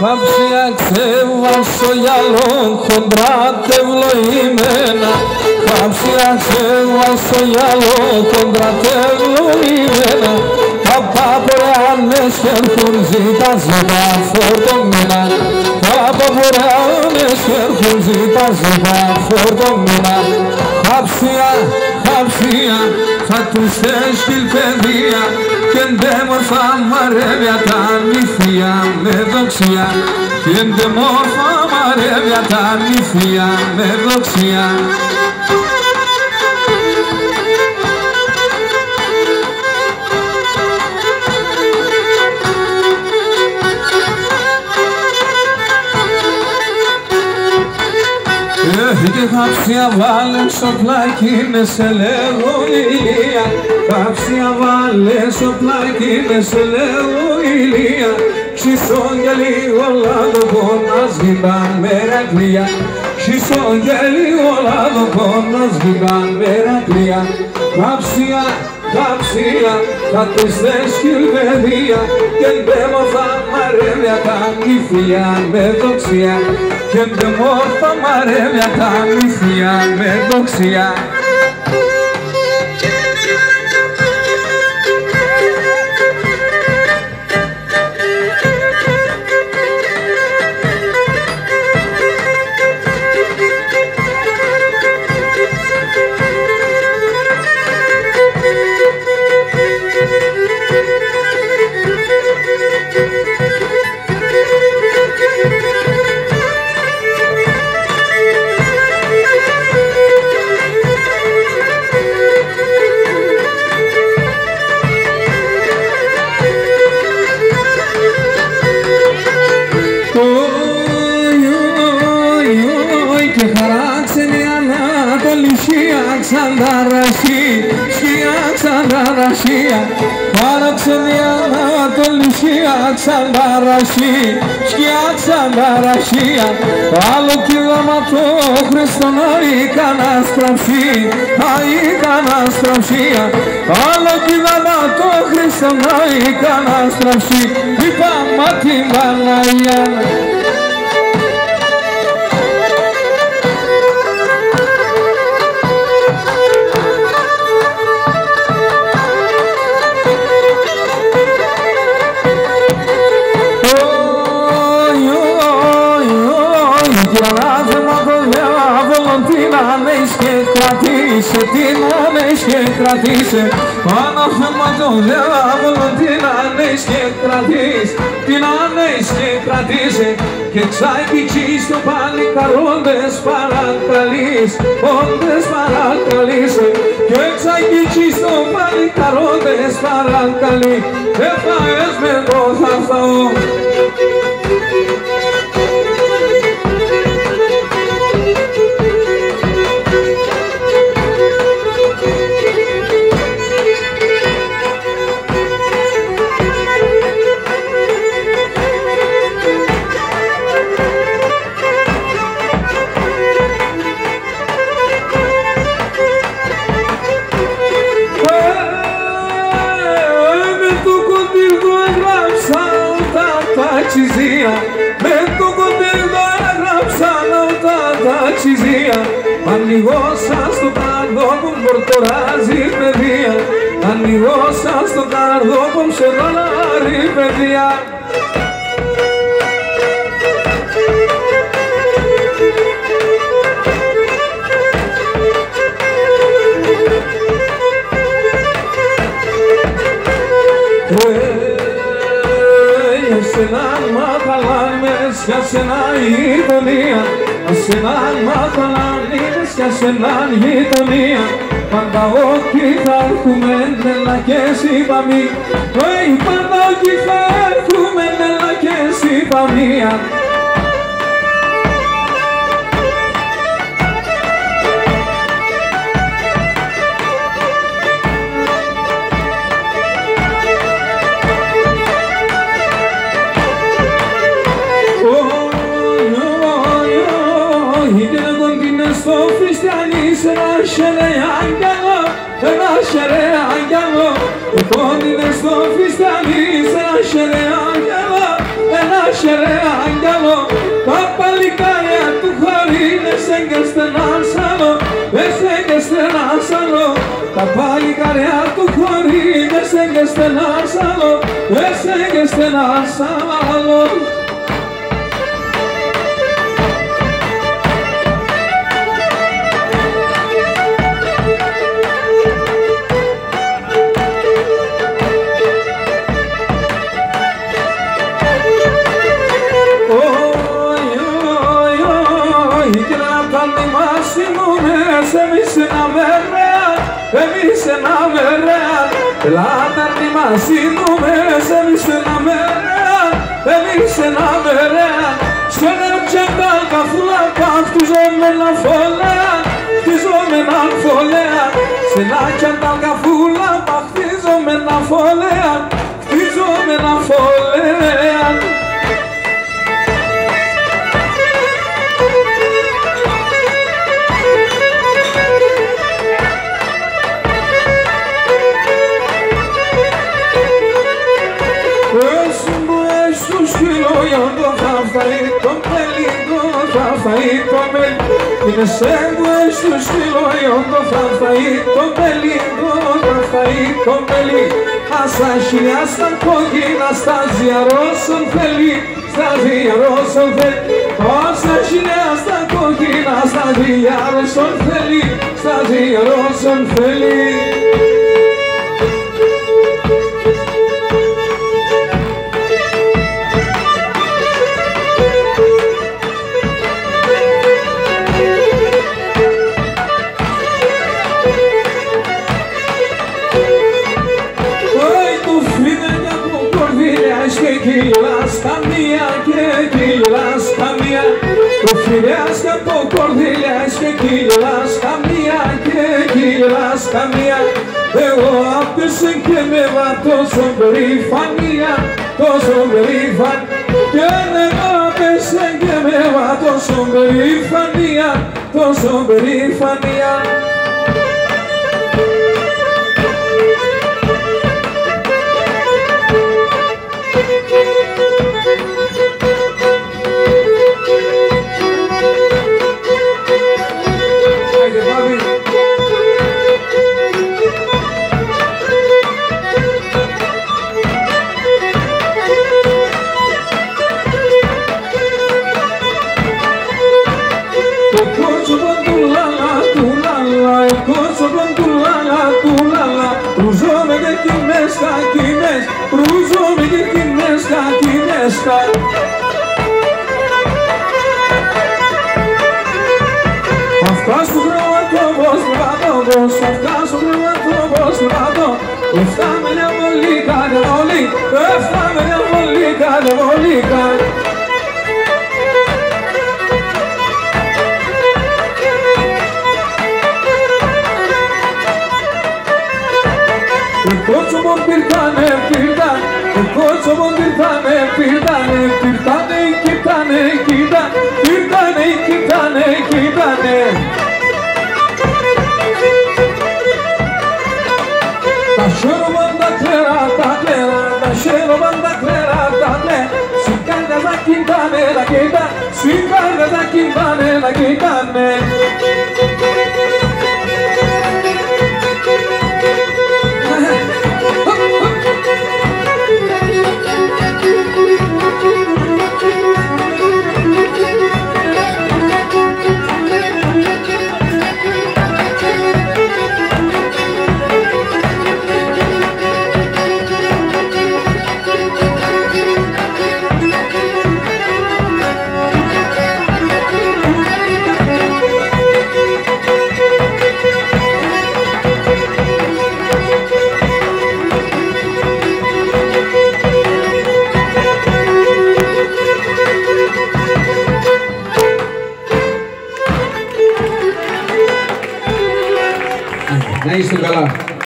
Κάψια ξέβασο γυαλό χοντρά τευλοημένα. Κάψια ξέβασο γυαλό χοντρά τευλοημένα. Τα παπορεάνες έρχουν ζήτα φορτωμένα. Τα παπορεάνες έρχουν ζήτα φορτωμένα. Κάψια θα τους έστειλ παιδεία κι εντέμορφα μαρέβια τα νηφία με δοξία κι εντέμορφα μαρέβια τα νηφία με δοξία. Και κάψια βάλε στο πλάκι με σε λέγω ηλία. Κάψια βάλε στο πλάκι με σε λέγω ηλία. Ξυσόν και λίγο λάδο πόνας γυμπάν μερακλία. Ξυσόν και λίγο λάδο πόνας γυμπάν μερακλία. Κάψια θα τους έστειλ παιδεία κι εντέμορφα μαρέβια τα νηφία με δοξία κι εντέμορφα μαρέβια τα νηφία με δοξία. Παράξενη Ανατολισία ξανταρασί, σκιά ξανταρασία. Άλλο κύλαμα το Χριστό να ήκανα στραψί, ήκανα στραψία. Άλλο κύλαμα το Χριστό να ήκανα στραψί, είπα την Παναγία. Την άνες και κρατήσε, ανάθεμα το διάβολο την άνες και κρατήσε, την άνες και κρατήσε και ξαγγίξεις το παλικαρόντες παρακαλείς, όντες παρακαλείσαι και ξαγγίξεις το παλικαρόντες παρακαλείς, έφαγες με το θαυθαό. Με το κοντέλο έγραψα τα ταξιζία. Ανοιγώσα στο καρδό που μπορτοράζει παιδεία. Ανοιγώσα στο καρδό που ψερνάρει παιδεία. Ασέναν μαχαλάν μες κι ασέναν γειτονία. Ασέναν μαχαλάν μες κι ασέναν γειτονία. Πάντα όχι θα έρχουμε νελακές είπαμι. Πάντα όχι θα έρχουμε νελακές είπαμια. Στο χριστιανί σε ένα σερέ άγγελο, ένα σερέ άγγελο. Ο κόντινες στο χριστιανί ρε άγγελο, τα παλικάρια του χωρί εσέν και στενάς άλλο, εσέν και στενάς άλλο. Τα παλικάρια του χωρί εσέν και στενάς άλλο, εσέν και στενάς άλλο. Εμείς ένα μερέα, λάταρνη μαζί νούμες, εμείς ένα μερέα, εμείς ένα μερέα. Σε ένα τσεντάλ καφούλα χτιζόμενα φωλέα, χτιζόμενα φωλέα. Σε ένα τσεντάλ καφούλα χτιζόμενα φωλέα, χτιζόμενα φωλέα. Είναι σε μπουές του σκύλο ιόντο θα φαεί το μέλι, θα φαεί το μέλι. Άσα χιλιά στα κόκκινα, στα ζιαρώσον θέλει, στα ζιαρώσον θέλει. Άσα χιλιά στα κόκκινα, στα ζιαρώσον θέλει, στα ζιαρώσον θέλει. Κυλάς καμία και κυλάς καμία. Το φιλιάς και από κορδίλιας και κυλάς καμία και κυλάς καμία. Εγώ άπτεσαι και με βα τόσο περηφανία, τόσο περηφανία. Και εγώ άπτεσαι και με βα τόσο περηφανία, τόσο περηφανία. Ρουζόμαι και κοινές κακινές. Αυτά σου χρόνο πως βραδός, αυτά σου χρόνο πως βραδός. Αυτά με μια βολή κάνε βολή, αυτά με μια βολή κάνε βολή κάνε. Κότσομον πήρτανε, πήρτανε, κότσομον πήρτανε, πήρτανε, πήρτανε, κοίτανε, κοίτανε, πήρτανε, κοίτανε, κοίτανε. Τα χέροβαν τα κλέρα, τα κλέρα, τα χέροβαν τα κλέρα, τα κλέρα. Σηκάνε τα κοίτανε, τα κοίτανε, σηκάνε τα κοίτανε, τα κοίτανε. Να είστε καλά.